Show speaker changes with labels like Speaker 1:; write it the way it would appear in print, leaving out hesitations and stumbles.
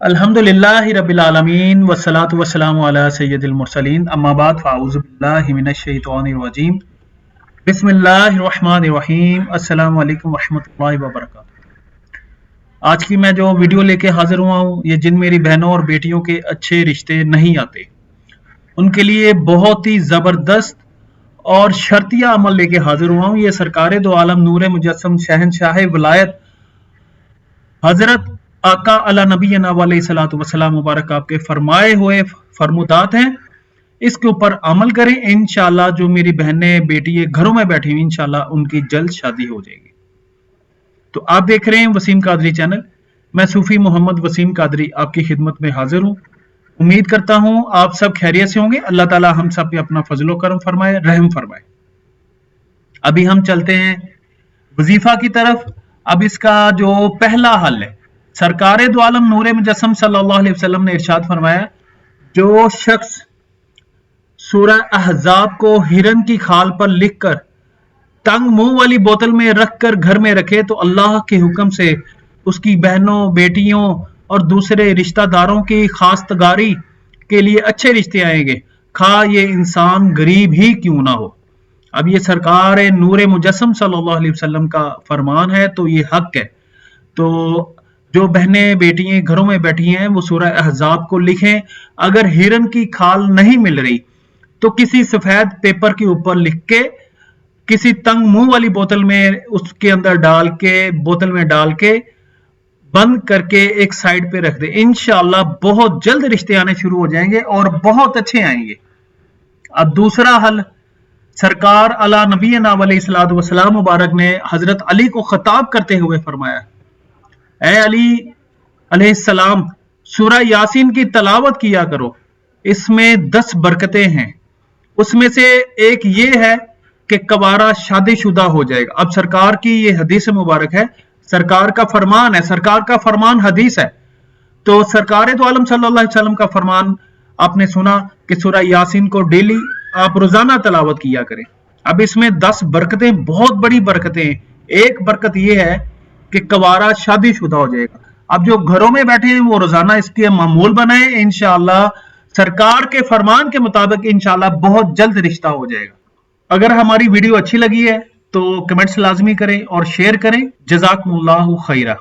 Speaker 1: अल्हम्दुलिल्लाह रब्बिल आलमीन वस्सलातु वस्सलामु अला सय्यिदिल मुरसलीन अम्मा बाद फ़अऊज़ु बिल्लाहि मिनश शैतानिर रजीम बिस्मिल्लाहिर रहमानिर रहीम अस्सलामु अलैकुम वरहमतुल्लाहि व बरकातुहू। आज की मैं जो वीडियो लेके हाजिर हुआ हूँ, ये जिन मेरी बहनों और बेटियों के अच्छे रिश्ते नहीं आते उनके लिए बहुत ही ज़बरदस्त और शर्तिया अमल लेके हाजिर हुआ हूँ। ये सरकारे दो आलम नूर मुजस्सम शहनशाह विलायत हजरत आका अला नबीना अलैहिस्सलातु वस्सलाम मुबारक आपके फरमाए हुए फरमुदात हैं। इसके ऊपर अमल करें, इंशाल्लाह जो मेरी बहनें बेटी घरों में बैठी हुई इंशाल्लाह उनकी जल्द शादी हो जाएगी। तो आप देख रहे हैं वसीम कादरी चैनल। मैं सूफी मोहम्मद वसीम कादरी आपकी खिदमत में हाजिर हूँ। उम्मीद करता हूँ आप सब खैरियत से होंगे। अल्लाह ताला हम सब पे अपना फजलो करम फरमाए, रहम फरमाए। अभी हम चलते हैं वजीफा की तरफ। अब इसका जो पहला हल है, सरकारे दो आलम नूर मुजस्सम सल्लल्लाहु अलैहि वसल्लम ने इरशाद फरमाया, जो शख्स सूरह अहज़ाब को हिरन की खाल पर लिखकर तंग मुंह वाली बोतल में रखकर घर में रखे तो अल्लाह के हुक्म से उसकी बहनों, बेटियों और दूसरे रिश्तेदारों की खास्तगारी के लिए अच्छे रिश्ते आएंगे, खा ये इंसान गरीब ही क्यों ना हो। अब ये सरकार नूर मुजस्सम सल्लल्लाहु अलैहि वसल्लम का फरमान है, तो ये हक है। तो जो बहनें बेटियां घरों में बैठी हैं वो सूरह अहज़ाब को लिखें। अगर हिरन की खाल नहीं मिल रही तो किसी सफेद पेपर के ऊपर लिख के किसी तंग मुंह वाली बोतल में उसके अंदर डाल के बोतल में डाल के बंद करके एक साइड पे रख दे। इंशाअल्लाह बहुत जल्द रिश्ते आने शुरू हो जाएंगे और बहुत अच्छे आएंगे। अब दूसरा हल, सरकार अला नबीना अलैहिस्सलातु वस्सलाम मुबारक ने हजरत अली को खिताब करते हुए फरमाया, ऐ अली अलैहिस्सलाम, सूरह यासीन की तलावत किया करो, इसमें 10 बरकतें हैं। उसमें से एक ये है कि कबारा शादीशुदा हो जाएगा। अब सरकार की ये हदीस मुबारक है, सरकार का फरमान है, सरकार का फरमान हदीस है। तो सरकार तो आलम सल्लल्लाहु अलैहि वसल्लम का फरमान आपने सुना कि सूरह यासीन को डेली आप रोजाना तलावत किया करें। अब इसमें 10 बरकतें, बहुत बड़ी बरकतें हैं। एक बरकत यह है कि कबारा शादीशुदा हो जाएगा। अब जो घरों में बैठे हैं वो रोजाना इसके मामूल बनाए, इंशाअल्लाह सरकार के फरमान के मुताबिक इंशाअल्लाह बहुत जल्द रिश्ता हो जाएगा। अगर हमारी वीडियो अच्छी लगी है तो कमेंट्स लाजमी करें और शेयर करें। जज़ाकुमुल्लाहु खैरा।